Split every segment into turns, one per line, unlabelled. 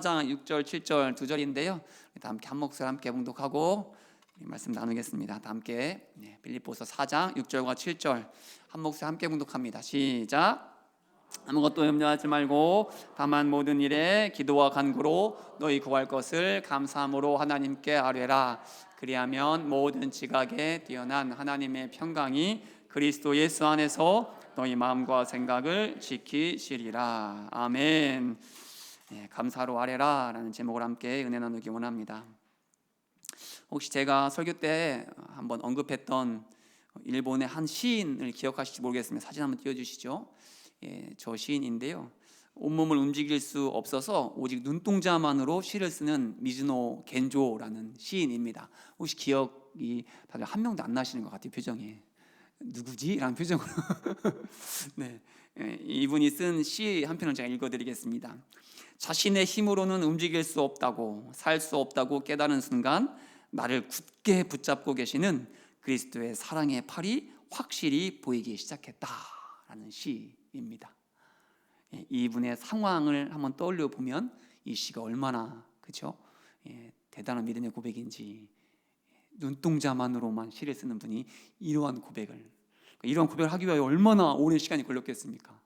4장 6절 7절 두 절인데요. 함께 한 목소리 함께 봉독하고 말씀 나누겠습니다. 함께 빌립보서 4장 6절과 7절 한 목소리 함께 봉독합니다. 시작. 아무것도 염려하지 말고 다만 모든 일에 기도와 간구로 너희 구할 것을 감사함으로 하나님께 아뢰라. 그리하면 모든 지각에 뛰어난 하나님의 평강이 그리스도 예수 안에서 너희 마음과 생각을 지키시리라. 아멘. 감사로 아뢰라 라는 제목을 함께 은혜 나누기 원합니다. 혹시 제가 설교 때 한번 언급했던 일본의 한 시인을 기억하실지 모르겠습니다. 사진 한번 띄워주시죠. 저 시인인데요, 온몸을 움직일 수 없어서 오직 눈동자만으로 시를 쓰는 미즈노 겐조라는 시인입니다. 혹시 기억이 다들 한 명도 안 나시는 것 같아요. 표정에 누구지? 라는 표정으로 네, 이분이 쓴 시 한 편을 제가 읽어드리겠습니다. 자신의 힘으로는 움직일 수 없다고, 살 수 없다고 깨달은 순간 나를 굳게 붙잡고 계시는 그리스도의 사랑의 팔이 확실히 보이기 시작했다라는 시입니다. 이분의 상황을 한번 떠올려 보면 이 시가 얼마나 대단한 믿음의 고백인지, 눈동자만으로만 시를 쓰는 분이 이러한 고백을 하기 위해 얼마나 오랜 시간이 걸렸겠습니까?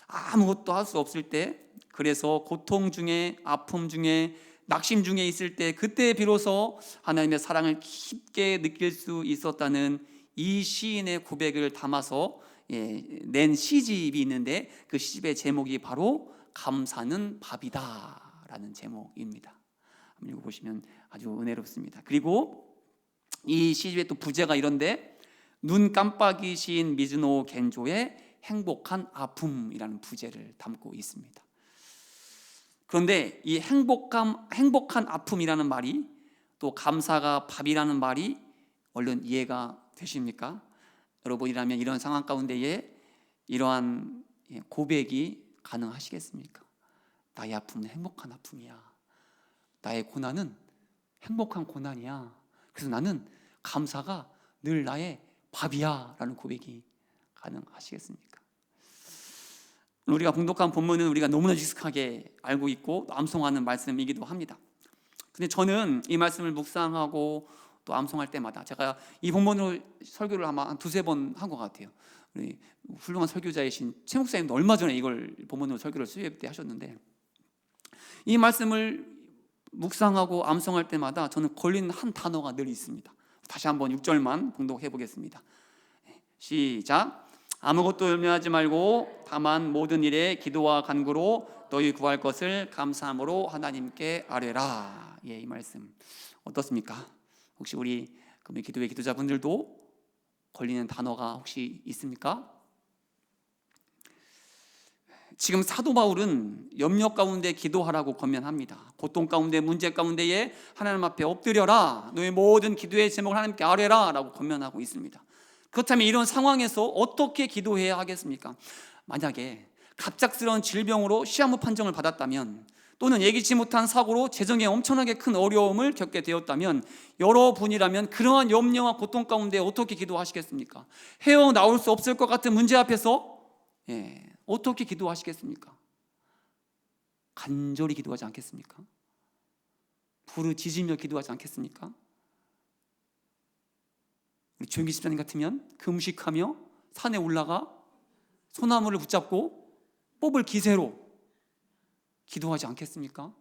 아무것도 할 수 없을 때, 그래서 고통 중에, 아픔 중에, 낙심 중에 있을 때, 그때 비로소 하나님의 사랑을 깊게 느낄 수 있었다는 이 시인의 고백을 담아서 낸 시집이 있는데, 그 시집의 제목이 바로 감사는 밥이다 라는 제목입니다. 한번 읽어보시면 아주 은혜롭습니다. 그리고 이 시집의 또 부제가 이런데, 눈 깜빡이신 미즈노 겐조의 행복한 아픔이라는 부제를 담고 있습니다. 그런데 이 행복한 아픔이라는 말이, 또 감사가 밥이라는 말이 얼른 이해가 되십니까? 여러분이라면 이런 상황 가운데에 이러한 고백이 가능하시겠습니까? 나의 아픔은 행복한 아픔이야. 나의 고난은 행복한 고난이야. 그래서 나는 감사가 늘 나의 밥이야 라는 고백이 가능하시겠습니까? 우리가 봉독한 본문은 우리가 너무나 익숙하게 알고 있고 암송하는 말씀이기도 합니다. 근데 저는 이 말씀을 묵상하고 또 암송할 때마다, 제가 이 본문으로 설교를 아마 한 두세 번 한 것 같아요. 우리 훌륭한 설교자이신 최 목사님도 얼마 전에 이걸 본문으로 설교를 수요일 때 하셨는데, 이 말씀을 묵상하고 암송할 때마다 저는 걸리는 한 단어가 늘 있습니다. 다시 한번 6절만 봉독해 보겠습니다. 시작. 아무것도 염려하지 말고 다만 모든 일에 기도와 간구로 너희 구할 것을 감사함으로 하나님께 아뢰라. 이 말씀 어떻습니까? 혹시 우리 금요 기도회 기도자분들도 걸리는 단어가 혹시 있습니까? 지금 사도 바울은 염려 가운데 기도하라고 권면합니다. 고통 가운데, 문제 가운데에 하나님 앞에 엎드려라, 너의 모든 기도의 제목을 하나님께 아뢰라 라고 권면하고 있습니다. 그렇다면 이런 상황에서 어떻게 기도해야 하겠습니까? 만약에 갑작스러운 질병으로 시한부 판정을 받았다면, 또는 예기치 못한 사고로 재정에 엄청나게 큰 어려움을 겪게 되었다면, 여러분이라면 그러한 염려와 고통 가운데 어떻게 기도하시겠습니까? 헤어나올 수 없을 것 같은 문제 앞에서 어떻게 기도하시겠습니까? 간절히 기도하지 않겠습니까? 부르짖으며 기도하지 않겠습니까? 우리 조용기 집사님 같으면 금식하며 산에 올라가 소나무를 붙잡고 뽑을 기세로 기도하지 않겠습니까?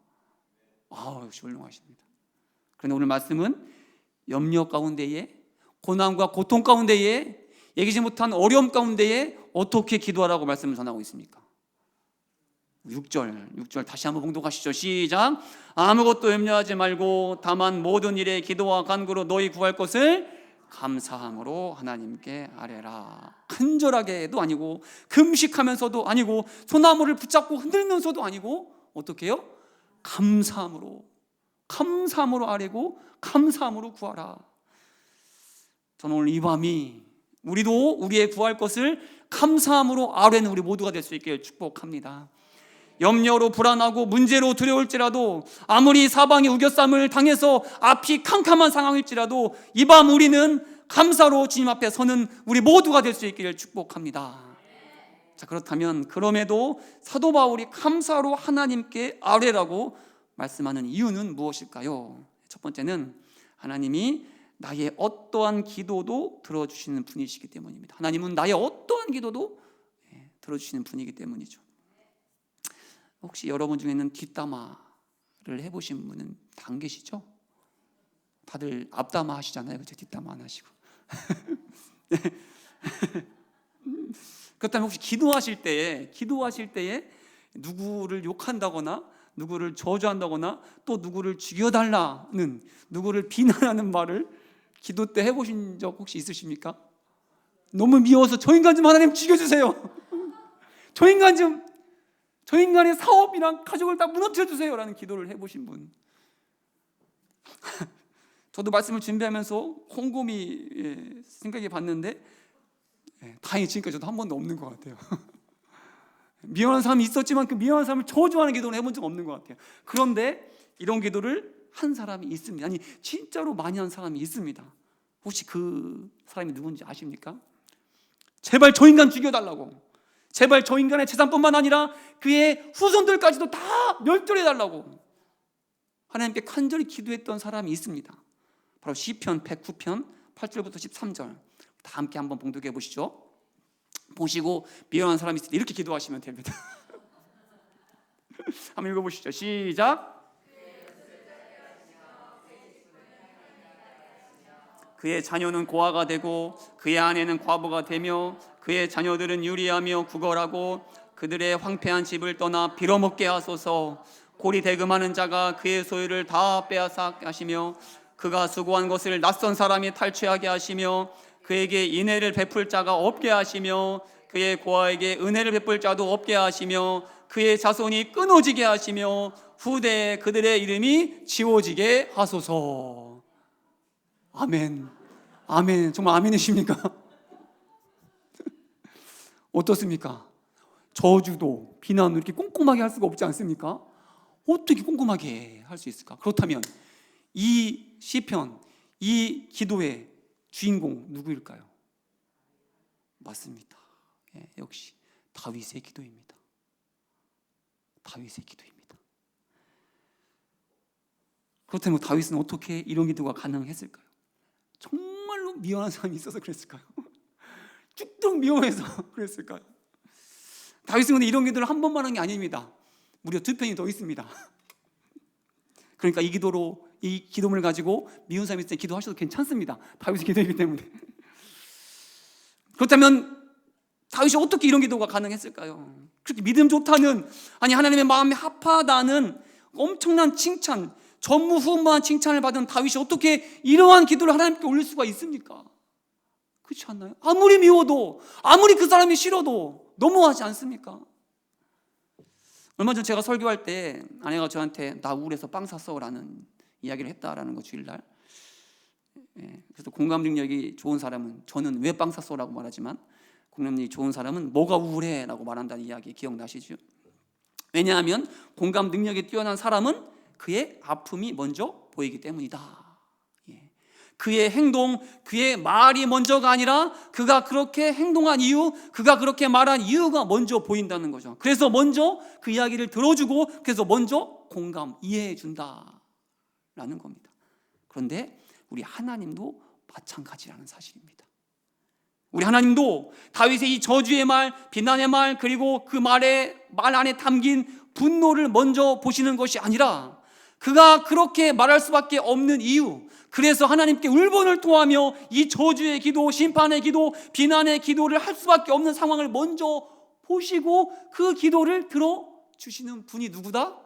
역시 훌륭하십니다. 그런데 오늘 말씀은 염려 가운데에, 고난과 고통 가운데에, 예기치 못한 어려움 가운데에 어떻게 기도하라고 말씀을 전하고 있습니까? 6절 다시 한번 봉독하시죠. 시작. 아무것도 염려하지 말고 다만 모든 일에 기도와 간구로 너희 구할 것을 감사함으로 하나님께 아뢰라. 간절하게도 아니고, 금식하면서도 아니고, 소나무를 붙잡고 흔들면서도 아니고, 어떻게 해요? 감사함으로 아뢰고 감사함으로 구하라. 저는 오늘 이 밤이 우리도 우리의 구할 것을 감사함으로 아뢰는 우리 모두가 될 수 있게 축복합니다. 염려로 불안하고 문제로 두려울지라도, 아무리 사방이 우겨쌈을 당해서 앞이 캄캄한 상황일지라도, 이 밤 우리는 감사로 주님 앞에 서는 우리 모두가 될 수 있기를 축복합니다. 자, 그렇다면 그럼에도 사도 바울이 감사로 하나님께 아뢰라고 말씀하는 이유는 무엇일까요? 첫 번째는 하나님이 나의 어떠한 기도도 들어주시는 분이시기 때문입니다. 하나님은 나의 어떠한 기도도 들어주시는 분이기 때문이죠. 혹시 여러분 중에는 뒷담화를 해보신 분은 다 안 계시죠? 다들 앞담화 하시잖아요. 그렇죠? 뒷담화 안 하시고. 그렇다면 혹시 기도하실 때에 누구를 욕한다거나 누구를 저주한다거나 또 누구를 죽여달라는, 누구를 비난하는 말을 기도 때 해보신 적 혹시 있으십니까? 너무 미워서 저 인간 좀 하나님 죽여주세요. 저 인간의 사업이랑 가족을 다 무너뜨려 주세요 라는 기도를 해보신 분. 저도 말씀을 준비하면서 곰곰이 생각해 봤는데 다행히 지금까지 저도 한 번도 없는 것 같아요. 미워하는 사람이 있었지만 그 미워하는 사람을 저주하는 기도를 해본 적 없는 것 같아요. 그런데 이런 기도를 한 사람이 있습니다. 아니 진짜로 많이 한 사람이 있습니다. 혹시 그 사람이 누군지 아십니까? 제발 저 인간 죽여달라고, 제발 저 인간의 재산뿐만 아니라 그의 후손들까지도 다 멸절해달라고 하나님께 간절히 기도했던 사람이 있습니다. 바로 시편 109편 8절부터 13절 다 함께 한번 봉독해 보시죠. 보시고 미워하는 사람이 있을 때 이렇게 기도하시면 됩니다. 한번 읽어보시죠. 시작. 그의 자녀는 고아가 되고 그의 아내는 과부가 되며 그의 자녀들은 유리하며 구걸하고 그들의 황폐한 집을 떠나 빌어먹게 하소서. 고리 대금하는 자가 그의 소유를 다 빼앗아 하시며 그가 수고한 것을 낯선 사람이 탈취하게 하시며 그에게 인애를 베풀 자가 없게 하시며 그의 고아에게 은혜를 베풀 자도 없게 하시며 그의 자손이 끊어지게 하시며 후대에 그들의 이름이 지워지게 하소서. 아멘. 아멘. 정말 아멘이십니까? 어떻습니까? 저주도 비난도 이렇게 꼼꼼하게 할 수가 없지 않습니까? 어떻게 꼼꼼하게 할 수 있을까? 그렇다면 이 시편, 이 기도의 주인공 누구일까요? 맞습니다. 역시 다윗의 기도입니다. 다윗의 기도입니다. 그렇다면 다윗은 어떻게 이런 기도가 가능했을까요? 정말로 미워하는 사람이 있어서 그랬을까요? 쭉쭉 미워해서 그랬을까요? 다윗은 근데 이런 기도를 한 번만 한 게 아닙니다. 무려 2편이 더 있습니다. 그러니까 이 기도문을 가지고 미운 사람이 있을 때 기도하셔도 괜찮습니다. 다윗의 기도이기 때문에. 그렇다면 다윗이 어떻게 이런 기도가 가능했을까요? 그렇게 믿음 좋다는, 아니 하나님의 마음에 합하다는 엄청난 칭찬, 전무후무한 칭찬을 받은 다윗이 어떻게 이러한 기도를 하나님께 올릴 수가 있습니까? 그렇지 않나요? 아무리 미워도, 아무리 그 사람이 싫어도 너무하지 않습니까? 얼마 전 제가 설교할 때 아내가 저한테 나 우울해서 빵 샀어 라는 이야기를 했다라는 거, 주일날. 그래서 공감 능력이 좋은 사람은, 저는 왜 빵 샀어 라고 말하지만 공감 능력이 좋은 사람은 뭐가 우울해 라고 말한다는 이야기 기억나시죠? 왜냐하면 공감 능력이 뛰어난 사람은 그의 아픔이 먼저 보이기 때문이다. 그의 행동, 그의 말이 먼저가 아니라 그가 그렇게 행동한 이유, 그가 그렇게 말한 이유가 먼저 보인다는 거죠. 그래서 먼저 그 이야기를 들어주고, 그래서 먼저 공감, 이해해 준다라는 겁니다. 그런데 우리 하나님도 마찬가지라는 사실입니다. 우리 하나님도 다윗의 이 저주의 말, 비난의 말, 그리고 그 말 안에 담긴 분노를 먼저 보시는 것이 아니라 그가 그렇게 말할 수밖에 없는 이유, 그래서 하나님께 울분을 토하며 이 저주의 기도, 심판의 기도, 비난의 기도를 할 수밖에 없는 상황을 먼저 보시고 그 기도를 들어주시는 분이 누구다?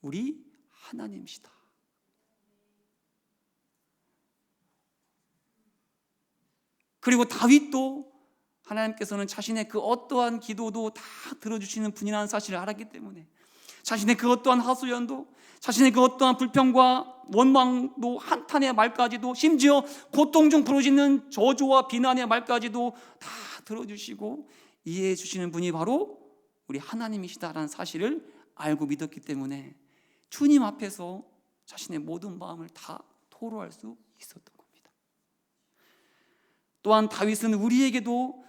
우리 하나님이시다. 그리고 다윗도 하나님께서는 자신의 그 어떠한 기도도 다 들어주시는 분이라는 사실을 알았기 때문에 자신의 그 어떠한 하소연도, 자신의 그 어떠한 불평과 원망도, 한탄의 말까지도, 심지어 고통 중 부르짖는 저주와 비난의 말까지도 다 들어주시고 이해해 주시는 분이 바로 우리 하나님이시다라는 사실을 알고 믿었기 때문에 주님 앞에서 자신의 모든 마음을 다 토로할 수 있었던 겁니다. 또한 다윗은 우리에게도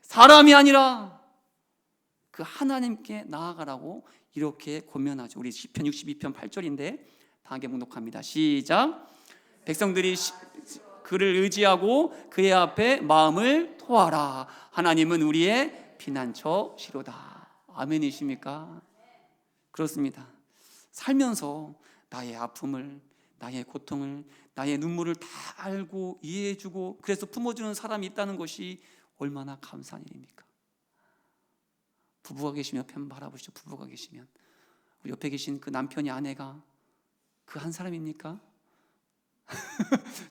사람이 아니라 그 하나님께 나아가라고 이렇게 권면하죠. 우리 시편 62편 8절인데 다 함께 봉독합니다. 시작. 백성들이 그를 의지하고 그의 앞에 마음을 토하라. 하나님은 우리의 피난처시로다. 아멘이십니까? 그렇습니다. 살면서 나의 아픔을, 나의 고통을, 나의 눈물을 다 알고 이해해주고 그래서 품어주는 사람이 있다는 것이 얼마나 감사한 일입니까? 부부가 계시면 편 바라보시죠. 부부가 계시면 우리 옆에 계신 그 남편이 아내가 그 한 사람입니까?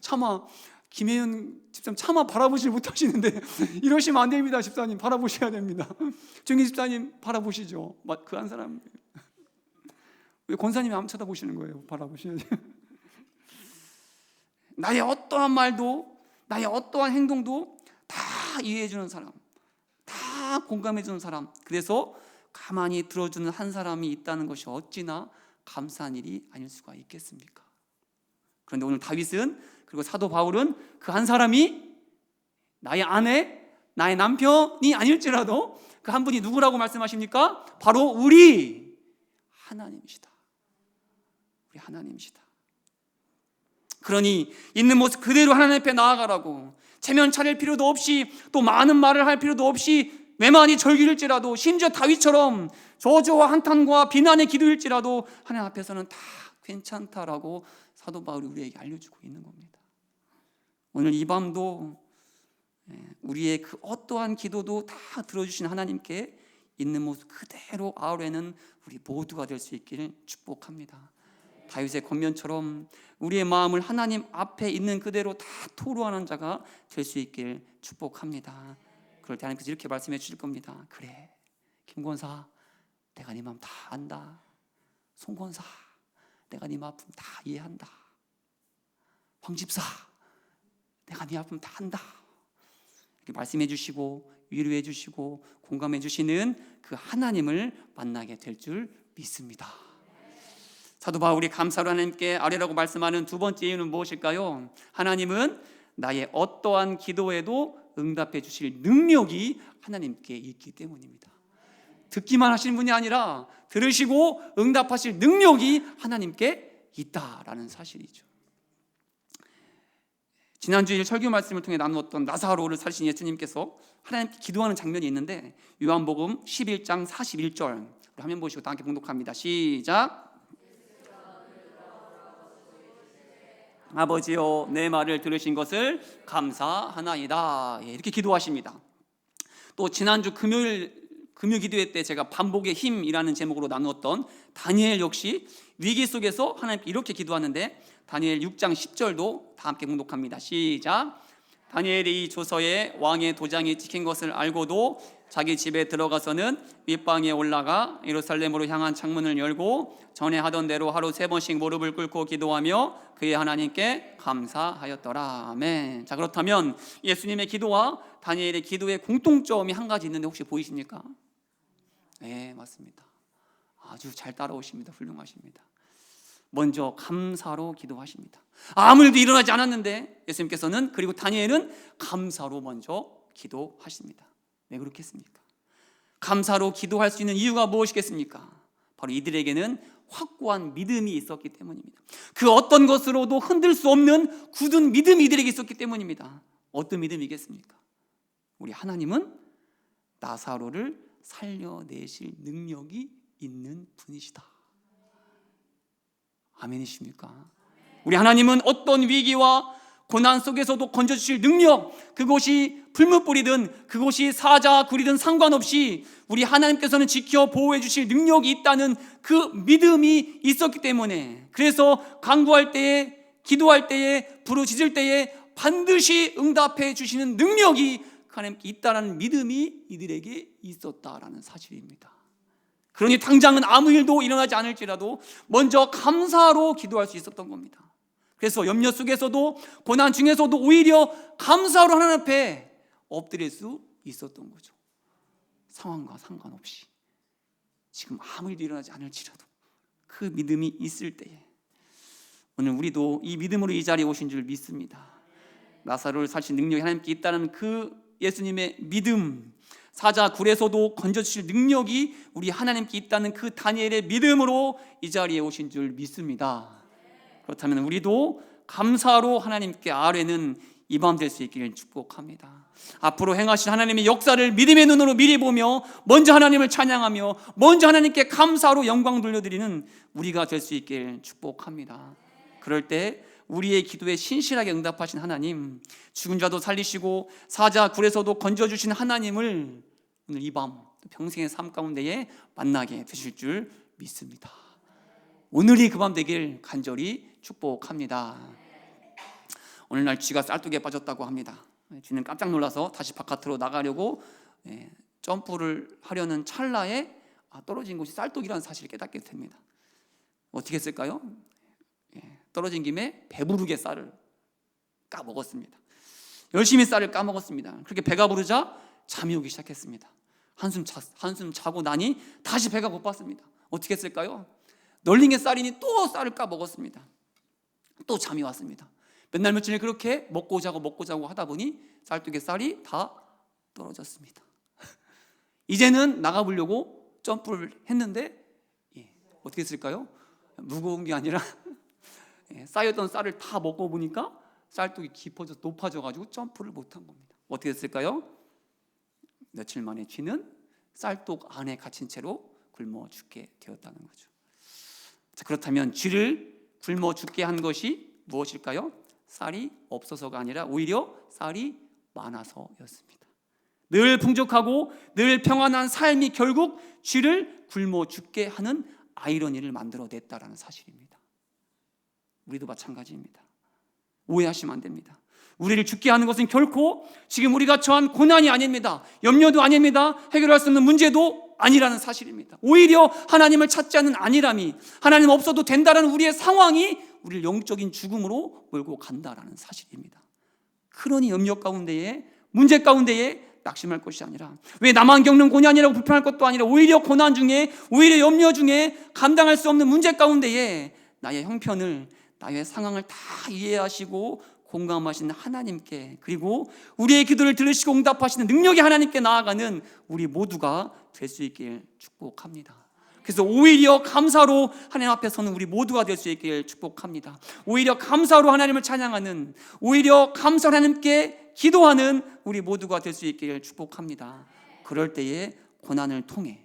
차마 김혜윤 집사님 차마 바라보질 못하시는데 이러시면 안 됩니다. 집사님 바라보셔야 됩니다. 정희 집사님 바라보시죠. 그 한 사람. 왜 권사님이 안 쳐다보시는 거예요? 바라보셔야죠. 나의 어떠한 말도, 나의 어떠한 행동도 다 이해해주는 사람, 다 공감해주는 사람, 그래서 가만히 들어주는 한 사람이 있다는 것이 어찌나 감사한 일이 아닐 수가 있겠습니까? 그런데 오늘 다윗은, 그리고 사도 바울은 그 한 사람이 나의 아내, 나의 남편이 아닐지라도 그 한 분이 누구라고 말씀하십니까? 바로 우리 하나님이시다. 우리 하나님이시다. 그러니 있는 모습 그대로 하나님 앞에 나아가라고, 체면 차릴 필요도 없이 또 많은 말을 할 필요도 없이 외만이 절규일지라도, 심지어 다윗처럼 저주와 한탄과 비난의 기도일지라도 하나님 앞에서는 다 괜찮다라고 사도 바울이 우리에게 알려주고 있는 겁니다. 오늘 이 밤도 우리의 그 어떠한 기도도 다 들어주신 하나님께 있는 모습 그대로 아우르는 우리 모두가 될 수 있기를 축복합니다. 다윗의 권면처럼 우리의 마음을 하나님 앞에 있는 그대로 다 토로하는 자가 될 수 있길 축복합니다. 그럴 때 하나님께서 이렇게 말씀해 주실 겁니다. 그래, 김권사, 내가 네 마음 다 안다. 송권사, 내가 네 아픔 다 이해한다. 황집사, 내가 네 아픔 다 안다. 이렇게 말씀해 주시고 위로해 주시고 공감해 주시는 그 하나님을 만나게 될 줄 믿습니다. 사도 바울이 감사로 하나님께 아뢰라고 말씀하는 두 번째 이유는 무엇일까요? 하나님은 나의 어떠한 기도에도 응답해 주실 능력이 하나님께 있기 때문입니다. 듣기만 하시는 분이 아니라 들으시고 응답하실 능력이 하나님께 있다라는 사실이죠. 지난주일 설교 말씀을 통해 나누었던 나사로를 살리신 예수님께서 하나님께 기도하는 장면이 있는데 요한복음 11장 41절 화면 보시고 다 함께 봉독합니다. 시작. 아버지여, 내 말을 들으신 것을 감사하나이다. 이렇게 기도하십니다. 또 지난주 금요 기도회 때 제가 반복의 힘이라는 제목으로 나누었던 다니엘 역시 위기 속에서 하나님께 이렇게 기도하는데 다니엘 6장 10절도 다 함께 봉독합니다. 시작. 다니엘이 이 조서에 왕의 도장이 찍힌 것을 알고도 자기 집에 들어가서는 윗방에 올라가 예루살렘으로 향한 창문을 열고 전에 하던 대로 하루 3번씩 무릎을 꿇고 기도하며 그의 하나님께 감사하였더라. 아멘. 자, 그렇다면 예수님의 기도와 다니엘의 기도의 공통점이 한 가지 있는데 혹시 보이십니까? 네, 맞습니다. 아주 잘 따라오십니다. 훌륭하십니다. 먼저 감사로 기도하십니다. 아무 일도 일어나지 않았는데 예수님께서는, 그리고 다니엘은 감사로 먼저 기도하십니다. 왜 그렇겠습니까? 감사로 기도할 수 있는 이유가 무엇이겠습니까? 바로 이들에게는 확고한 믿음이 있었기 때문입니다. 그 어떤 것으로도 흔들 수 없는 굳은 믿음이 이들에게 있었기 때문입니다. 어떤 믿음이겠습니까? 우리 하나님은 나사로를 살려내실 능력이 있는 분이시다. 아멘이십니까? 우리 하나님은 어떤 위기와 고난 속에서도 건져주실 능력, 그곳이 풀무불이든 그곳이 사자굴이든 상관없이 우리 하나님께서는 지켜 보호해 주실 능력이 있다는 그 믿음이 있었기 때문에, 그래서 간구할 때에, 기도할 때에, 부르짖을 때에 반드시 응답해 주시는 능력이 하나님께 있다는 믿음이 이들에게 있었다라는 사실입니다. 그러니 당장은 아무 일도 일어나지 않을지라도 먼저 감사로 기도할 수 있었던 겁니다. 그래서 염려 속에서도 고난 중에서도 오히려 감사로 하나님 앞에 엎드릴 수 있었던 거죠. 상황과 상관없이 지금 아무 일도 일어나지 않을지라도 그 믿음이 있을 때에 오늘 우리도 이 믿음으로 이 자리에 오신 줄 믿습니다. 나사로를 살신 능력이 하나님께 있다는 그 예수님의 믿음, 사자 굴에서도 건져주실 능력이 우리 하나님께 있다는 그 다니엘의 믿음으로 이 자리에 오신 줄 믿습니다. 그렇다면 우리도 감사로 하나님께 아뢰는 이 밤 될 수 있기를 축복합니다. 앞으로 행하신 하나님의 역사를 믿음의 눈으로 미리 보며 먼저 하나님을 찬양하며 먼저 하나님께 감사로 영광 돌려드리는 우리가 될 수 있기를 축복합니다. 그럴 때 우리의 기도에 신실하게 응답하신 하나님, 죽은 자도 살리시고 사자 굴에서도 건져주신 하나님을 오늘 이 밤 평생의 삶 가운데에 만나게 되실 줄 믿습니다. 오늘이 그 밤 되길 간절히 축복합니다. 오늘날 쥐가 쌀독에 빠졌다고 합니다. 쥐는 깜짝 놀라서 다시 바깥으로 나가려고 점프를 하려는 찰나에 떨어진 곳이 쌀독이라는 사실을 깨닫게 됩니다. 어떻게 했을까요? 떨어진 김에 배부르게 쌀을 까먹었습니다. 열심히 쌀을 까먹었습니다. 그렇게 배가 부르자 잠이 오기 시작했습니다. 한숨 자고 나니 다시 배가 고팠습니다. 어떻게 했을까요? 널린 쌀이니 또 쌀을 까먹었습니다. 또 잠이 왔습니다. 맨날 며칠 그렇게 먹고 자고 하다 보니 쌀독에 쌀이 다 떨어졌습니다. 이제는 나가보려고 점프를 했는데 어떻게 했을까요? 무거운 게 아니라 쌓였던 쌀을 다 먹고 보니까 쌀독이 깊어져서 높아져가지고 점프를 못한 겁니다. 어떻게 됐을까요? 며칠 만에 쥐는 쌀독 안에 갇힌 채로 굶어 죽게 되었다는 거죠. 자, 그렇다면 쥐를 굶어 죽게 한 것이 무엇일까요? 쌀이 없어서가 아니라 오히려 쌀이 많아서였습니다. 늘 풍족하고 늘 평안한 삶이 결국 쥐를 굶어 죽게 하는 아이러니를 만들어냈다라는 사실입니다. 우리도 마찬가지입니다. 오해하시면 안 됩니다. 우리를 죽게 하는 것은 결코 지금 우리가 처한 고난이 아닙니다. 염려도 아닙니다. 해결할 수 없는 문제도 아니라는 사실입니다. 오히려 하나님을 찾지 않는 안일함이, 하나님 없어도 된다는 우리의 상황이 우리를 영적인 죽음으로 몰고 간다라는 사실입니다. 그러니 염려 가운데에, 문제 가운데에 낙심할 것이 아니라, 왜 나만 겪는 고난이라고 불평할 것도 아니라 오히려 고난 중에, 오히려 염려 중에 감당할 수 없는 문제 가운데에 나의 형편을, 나의 상황을 다 이해하시고 공감하시는 하나님께, 그리고 우리의 기도를 들으시고 응답하시는 능력의 하나님께 나아가는 우리 모두가 될 수 있길 축복합니다. 그래서 오히려 감사로 하나님 앞에 서는 우리 모두가 될 수 있길 축복합니다. 오히려 감사로 하나님을 찬양하는, 오히려 감사로 하나님께 기도하는 우리 모두가 될 수 있길 축복합니다. 그럴 때에 고난을 통해,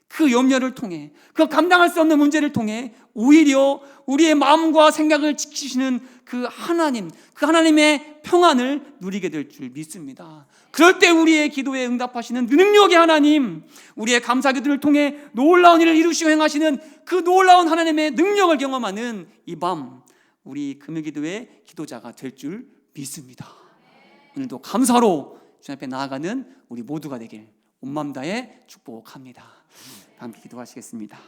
그 염려를 통해, 그 감당할 수 없는 문제를 통해 오히려 우리의 마음과 생각을 지키시는 그 하나님, 그 하나님의 평안을 누리게 될 줄 믿습니다. 그럴 때 우리의 기도에 응답하시는 능력의 하나님, 우리의 감사 기도를 통해 놀라운 일을 이루시고 행하시는 그 놀라운 하나님의 능력을 경험하는 이 밤, 우리 금요기도의 기도자가 될 줄 믿습니다. 오늘도 감사로 주님 앞에 나아가는 우리 모두가 되길 온마음 다해 축복합니다. 함께 기도하시겠습니다.